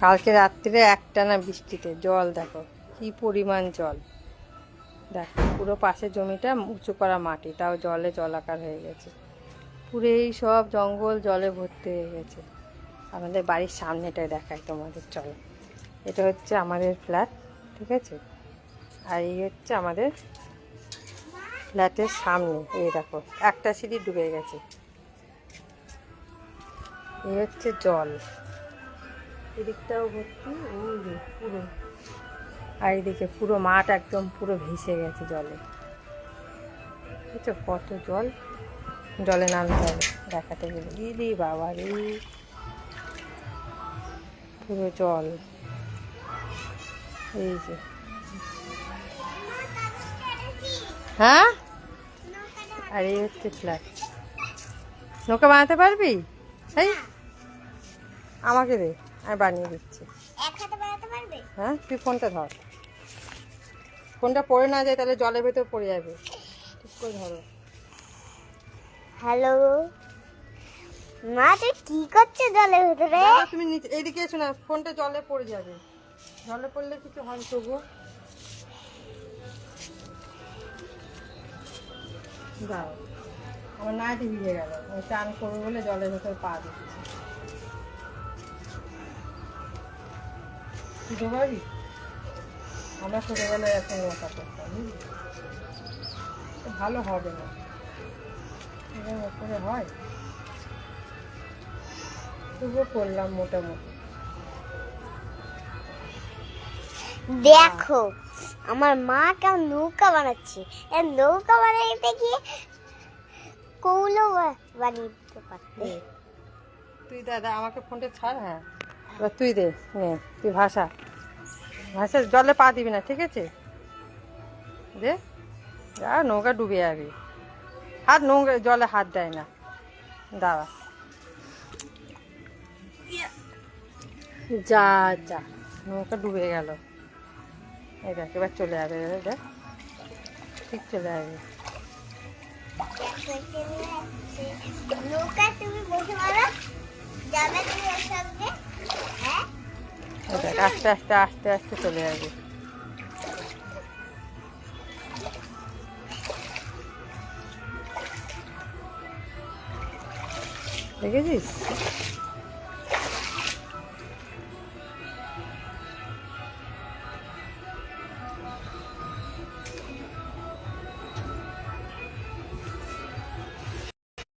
কালকে রাত্রিরে একটানা বৃষ্টিতে জল দেখো কি পরিমাণ জল। দেখো পুরো পাশে জমিটা উঁচু করা মাটি, তাও জলে জলাকার হয়ে গেছে। পুরো এই সব জঙ্গল জলে ভর্তি হয়ে গেছে। আমাদের বাড়ির সামনেটায় দেখায় তোমাদের, চলো। এটা হচ্ছে আমাদের ফ্ল্যাট, ঠিক আছে। আর এই হচ্ছে আমাদের ফ্ল্যাটের সামনে, এই দেখো একটা সিঁড়ি ডুবে গেছে। এই হচ্ছে জল, এদিকটাও ভর্তি, ওই যে পুরো। আর এদিকে পুরো মাঠ একদম পুরো ভেসে গেছে জলে। বুঝছো কত জল, জলে নামতে হবে দেখাতে গেলে। দিদি বাবা রে, পুরো জল। এই যে, হ্যাঁ। আর এই হচ্ছে ফ্ল্যাট। নৌকা বানাতে পারবি? এই আমাকে দে, আমি বানিয়ে দিচ্ছি। হ্যাঁ, তুই ফোনটা ধর, ফোনটা পড়ে না যায় তাহলে জলের ভেতর পড়ে যাবে। ঠিক করে ধরো। হ্যালো মা, তুই কি করছো জলের ভিতরে? তুমি নিচে এইদিকে এসো না, ফোনটা জলে পড়ে যাবে। জলে পড়লে কিছু হয় তবু। দাও, আমার নাইটি ভিজে গেল, আমি চান করবো বলে জলের ভেতর পা দিচ্ছি। বুঝতে পারবি, আমরা ছোটোবেলায় এত নৌকা করতাম, বুঝলি? ভালো হবে না, এরকম ওপরে হয়, তবুও করলাম মোটামুটি। দেখো আমার মা কেমন নৌকা বানাচ্ছে। এই নৌকা বানাইতে গিয়ে কৌলো বানিয়ে দিতে পারতে। তুই দাদা আমাকে ফোনটা ছাড়। হ্যাঁ, এবার তুই দে, নে তুই ভাষা জলে পা দিবি না, ঠিক আছে? দে, যা নৌকা ডুবে যাবি। হাত নৌকা জলে হাত দেয় না, দাঁড়া। যা যা, নৌকা ডুবে গেল। এই দেখ এবার চলে যাবে, দেখ ঠিক চলে যাবে। নৌকা তুমি বসে মারো, যাবে তুমি ওর সঙ্গে। হ্যাঁ, দেখ আস্তে আস্তে আস্তে আস্তে চলে যাবে। দেখেছিস?